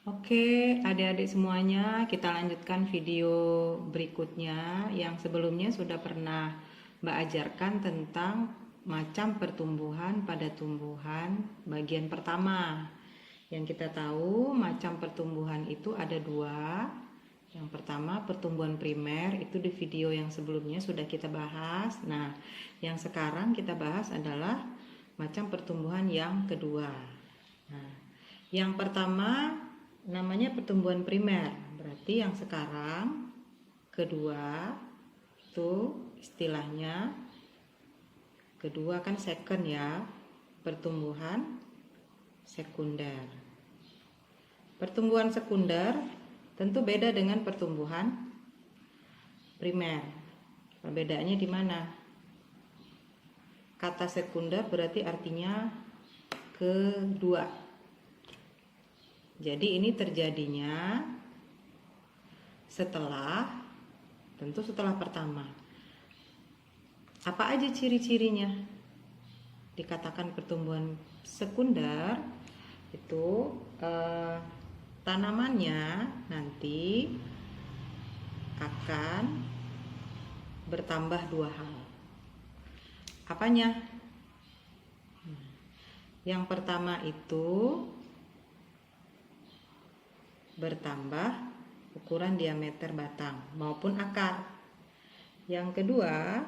Oke, adik-adik semuanya, kita lanjutkan video berikutnya yang sebelumnya sudah pernah Mbak ajarkan tentang macam pertumbuhan pada tumbuhan bagian pertama. Yang kita tahu macam pertumbuhan itu ada dua. Yang pertama pertumbuhan primer, itu di video yang sebelumnya sudah kita bahas. Nah, yang sekarang kita bahas adalah macam pertumbuhan yang kedua. Nah, yang pertama namanya pertumbuhan primer, berarti yang sekarang kedua itu istilahnya kedua kan second ya, pertumbuhan sekunder. Pertumbuhan sekunder tentu beda dengan pertumbuhan primer. Perbedaannya di mana? Kata sekunder berarti artinya kedua. Jadi ini terjadinya tentu setelah pertama. Apa aja ciri-cirinya? Dikatakan pertumbuhan sekunder itu tanamannya nanti akan bertambah dua hal. Apanya? Yang pertama itu bertambah ukuran diameter batang maupun akar. Yang kedua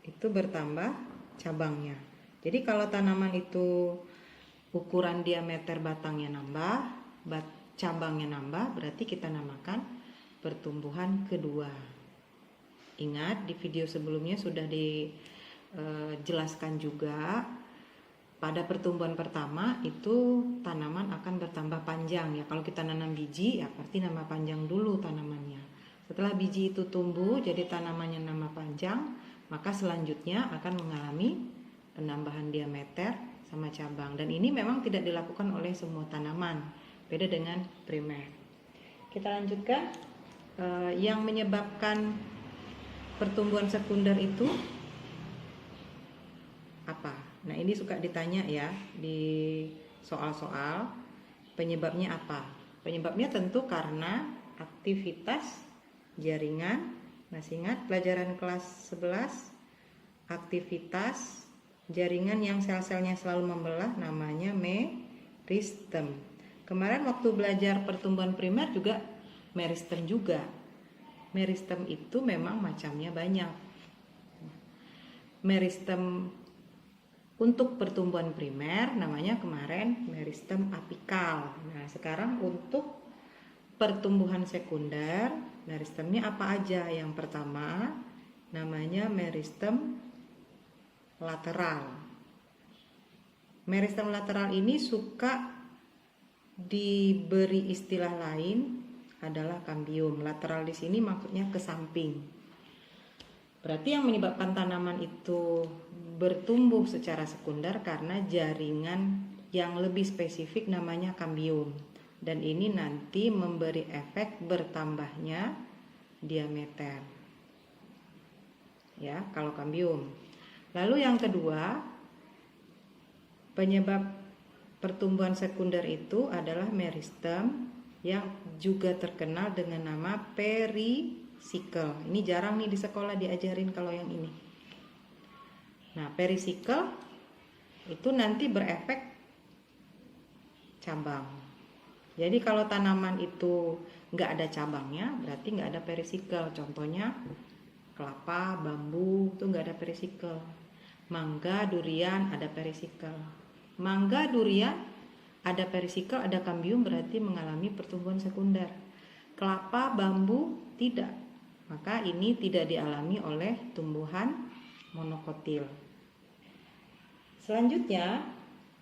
itu bertambah cabangnya. Jadi kalau tanaman itu ukuran diameter batangnya nambah, cabangnya nambah, berarti kita namakan pertumbuhan kedua. Ingat di video sebelumnya sudah dijelaskan juga, pada pertumbuhan pertama itu tanaman akan bertambah panjang ya. Kalau kita nanam biji ya pasti nama panjang dulu tanamannya. Setelah biji itu tumbuh jadi tanamannya nama panjang, maka selanjutnya akan mengalami penambahan diameter sama cabang. Dan ini memang tidak dilakukan oleh semua tanaman, beda dengan primer. Kita lanjutkan. Yang menyebabkan pertumbuhan sekunder itu apa? Nah, ini suka ditanya ya di soal-soal, penyebabnya apa? Penyebabnya tentu karena aktivitas jaringan. Masih ingat pelajaran kelas 11? Aktivitas jaringan yang sel-selnya selalu membelah namanya meristem. Kemarin waktu belajar pertumbuhan primer juga meristem juga. Meristem itu memang macamnya banyak. Meristem untuk pertumbuhan primer namanya kemarin meristem apikal. Nah, sekarang untuk pertumbuhan sekunder, meristemnya apa aja? Yang pertama namanya meristem lateral. Meristem lateral ini suka diberi istilah lain adalah kambium. Lateral di sini maksudnya ke samping. Berarti yang menyebabkan tanaman itu bertumbuh secara sekunder karena jaringan yang lebih spesifik namanya kambium. Dan ini nanti memberi efek bertambahnya diameter. Ya, kalau kambium. Lalu yang kedua, penyebab pertumbuhan sekunder itu adalah meristem yang juga terkenal dengan nama perisikel. Ini jarang nih di sekolah diajarin kalau yang ini. Nah, perisikel itu nanti berefek cabang. Jadi kalau tanaman itu nggak ada cabangnya, berarti nggak ada perisikel. Contohnya kelapa, bambu itu nggak ada perisikel. Mangga, durian ada perisikel. Mangga, durian ada perisikel, ada kambium, berarti mengalami pertumbuhan sekunder. Kelapa, bambu tidak. Maka ini tidak dialami oleh tumbuhan monokotil. Selanjutnya,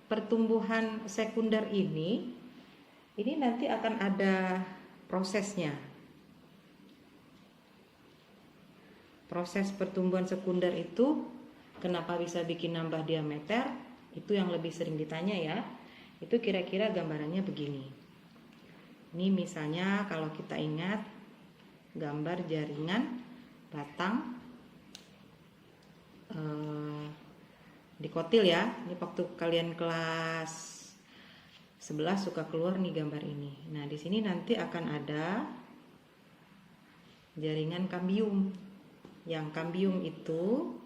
pertumbuhan sekunder ini nanti akan ada prosesnya. Proses pertumbuhan sekunder itu kenapa bisa bikin nambah diameter? Itu yang lebih sering ditanya ya. Itu kira-kira gambarannya begini. Ini misalnya kalau kita ingat gambar jaringan batang dikotil ya. Ini waktu kalian kelas sebelah suka keluar nih gambar ini. Nah, di sini nanti akan ada jaringan kambium. Yang kambium itu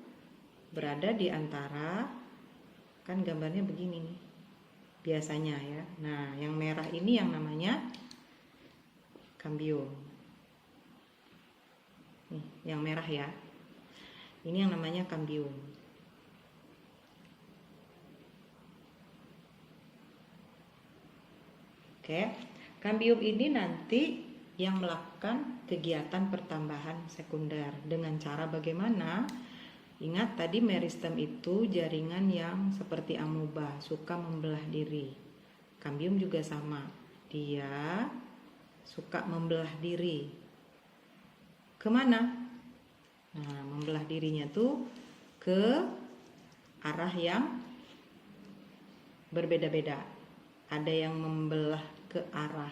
berada di antara, kan gambarnya begini nih biasanya ya. Nah, yang merah ini yang namanya kambium. Nih, yang merah ya. Ini yang namanya kambium. Oke, kambium ini nanti yang melakukan kegiatan pertambahan sekunder dengan cara bagaimana? Ingat tadi meristem itu jaringan yang seperti amoeba, suka membelah diri. Kambium juga sama, dia suka membelah diri. Kemana? Nah, membelah dirinya tuh ke arah yang berbeda-beda. Ada yang membelah ke arah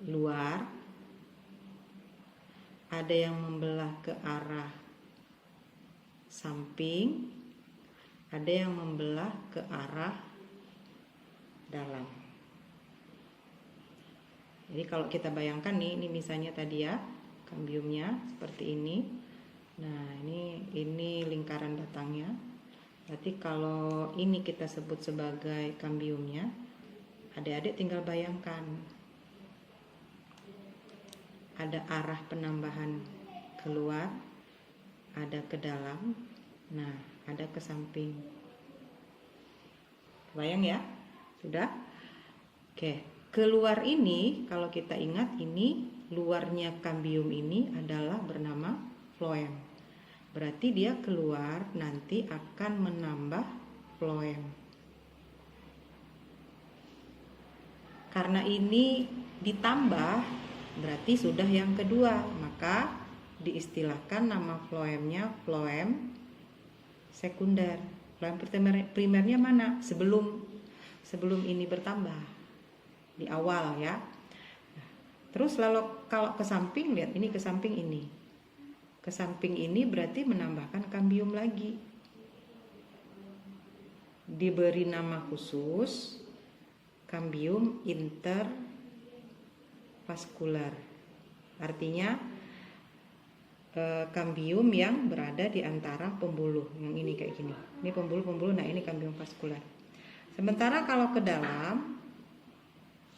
luar, ada yang membelah ke arah samping, ada yang membelah ke arah dalam. Jadi kalau kita bayangkan nih, ini misalnya tadi ya kambiumnya seperti ini. Nah, ini lingkaran batangnya. Berarti kalau ini kita sebut sebagai kambiumnya, adik-adik tinggal bayangkan ada arah penambahan keluar, ada ke dalam, nah ada ke samping. Bayang ya? Sudah? Oke, keluar ini kalau kita ingat, ini luarnya kambium ini adalah bernama floem. Berarti dia keluar nanti akan menambah floem. Karena ini ditambah berarti sudah yang kedua, maka diistilahkan nama floemnya floem sekunder. Floem primernya mana? Sebelum ini bertambah, di awal ya. Terus lalu kalau ke samping, lihat ini ke samping ini. Ke samping ini berarti menambahkan kambium lagi. Diberi nama khusus kambium intervaskular. Artinya kambium yang berada di antara pembuluh. Yang ini kayak gini. Ini pembuluh-pembuluh, nah ini kambium vaskular. Sementara kalau ke dalam,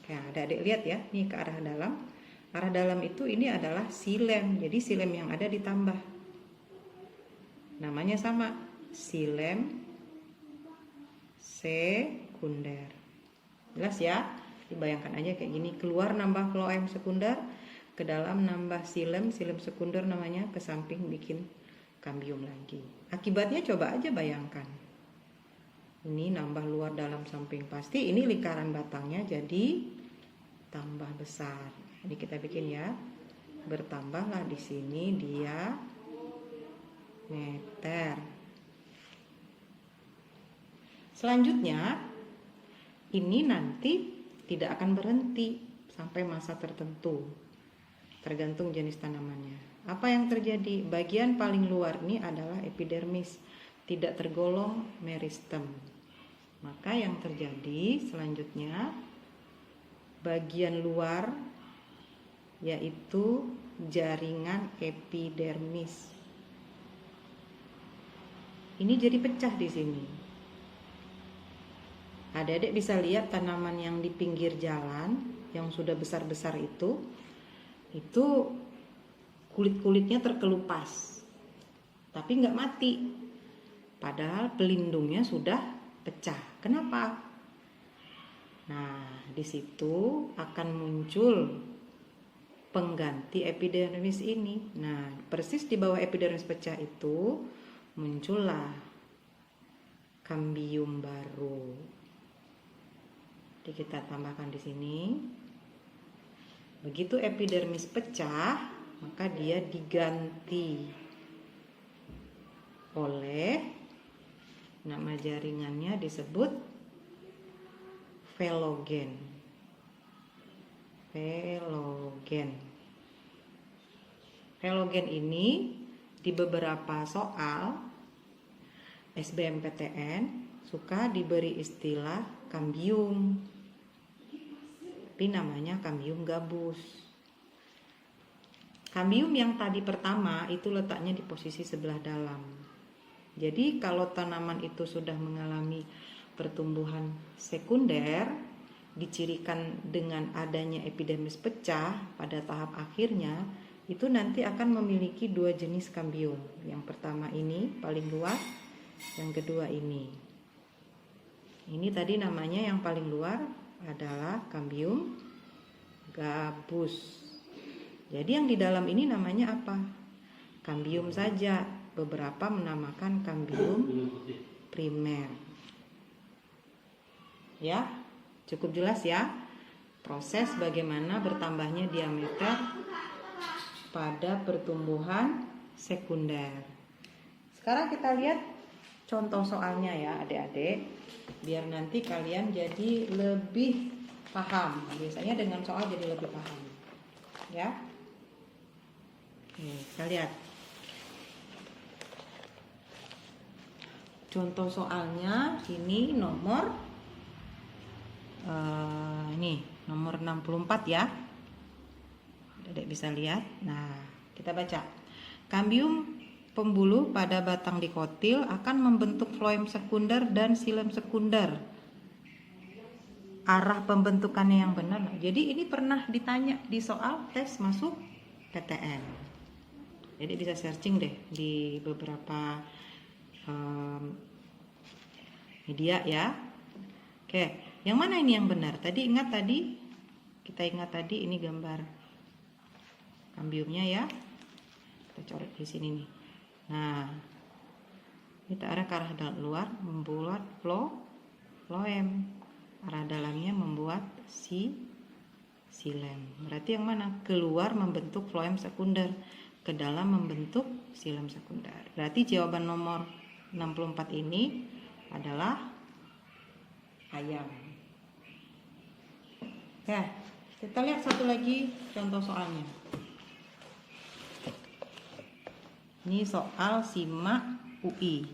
ya adik-adik lihat ya, ini ke arah dalam. Arah dalam itu ini adalah silem. Jadi silem yang ada ditambah. Namanya sama, silem sekunder. Jelas ya? Dibayangkan aja kayak gini, keluar nambah floem sekunder, ke dalam nambah silem sekunder namanya, ke samping bikin kambium lagi. Akibatnya coba aja bayangkan. Ini nambah luar dalam samping, pasti ini lingkaran batangnya jadi tambah besar. Ini kita bikin ya, bertambahlah di sini dia meter. Selanjutnya ini nanti tidak akan berhenti sampai masa tertentu, tergantung jenis tanamannya. Apa yang terjadi? Bagian paling luar ini adalah epidermis, tidak tergolong meristem. Maka yang terjadi selanjutnya bagian luar yaitu jaringan epidermis. Ini jadi pecah di sini. Adik-adik bisa lihat tanaman yang di pinggir jalan yang sudah besar-besar itu kulit-kulitnya terkelupas, tapi nggak mati. Padahal pelindungnya sudah pecah. Kenapa? Nah, di situ akan muncul pengganti epidermis ini. Nah, persis di bawah epidermis pecah itu muncullah kambium baru. Jadi kita tambahkan di sini. Begitu epidermis pecah, maka dia diganti oleh nama jaringannya disebut velogen. Velogen ini di beberapa soal SBMPTN suka diberi istilah kambium. tapi namanya kambium gabus. Kambium yang tadi pertama itu letaknya di posisi sebelah dalam. Jadi kalau tanaman itu sudah mengalami pertumbuhan sekunder, dicirikan dengan adanya epidermis pecah pada tahap akhirnya, itu nanti akan memiliki dua jenis kambium. Yang pertama ini paling luar, yang kedua ini. Ini tadi namanya yang paling luar adalah kambium gabus. Jadi yang di dalam ini namanya apa? Kambium saja. Beberapa menamakan kambium primer. Ya, cukup jelas ya proses bagaimana bertambahnya diameter pada pertumbuhan sekunder. Sekarang kita lihat contoh soalnya ya adik-adik, biar nanti kalian jadi lebih paham. Biasanya dengan soal jadi lebih paham ya. Kita lihat contoh soalnya. Ini nomor nomor 64 ya. Adik bisa lihat. Nah, kita baca. Kambium pembuluh pada batang dikotil akan membentuk floem sekunder dan silem sekunder. Arah pembentukannya yang benar. Jadi ini pernah ditanya di soal tes masuk PTN. Jadi bisa searching deh di beberapa media ya. Oke, yang mana ini yang benar? Kita ingat tadi ini gambar kambiumnya ya. Kita coret di sini nih. Nah, kita arah ke arah luar membuat floem. Arah dalamnya membuat silem. Berarti yang mana? Keluar membentuk floem sekunder, ke dalam membentuk silem sekunder. Berarti jawaban nomor 64 ini adalah ayam. Ya, kita lihat satu lagi contoh soalnya. Ini soal SIMAK UI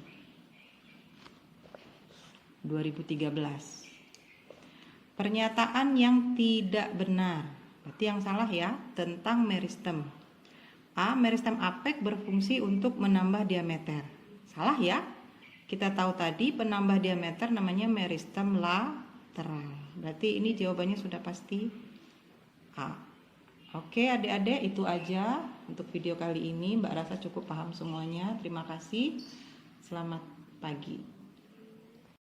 2013. Pernyataan yang tidak benar, berarti yang salah ya, tentang meristem. A. Meristem apek berfungsi untuk menambah diameter. Salah ya. Kita tahu tadi penambah diameter namanya meristem lateral. Berarti ini jawabannya sudah pasti A. Oke adik-adik, itu aja untuk video kali ini. Mbak rasa cukup paham semuanya. Terima kasih. Selamat pagi.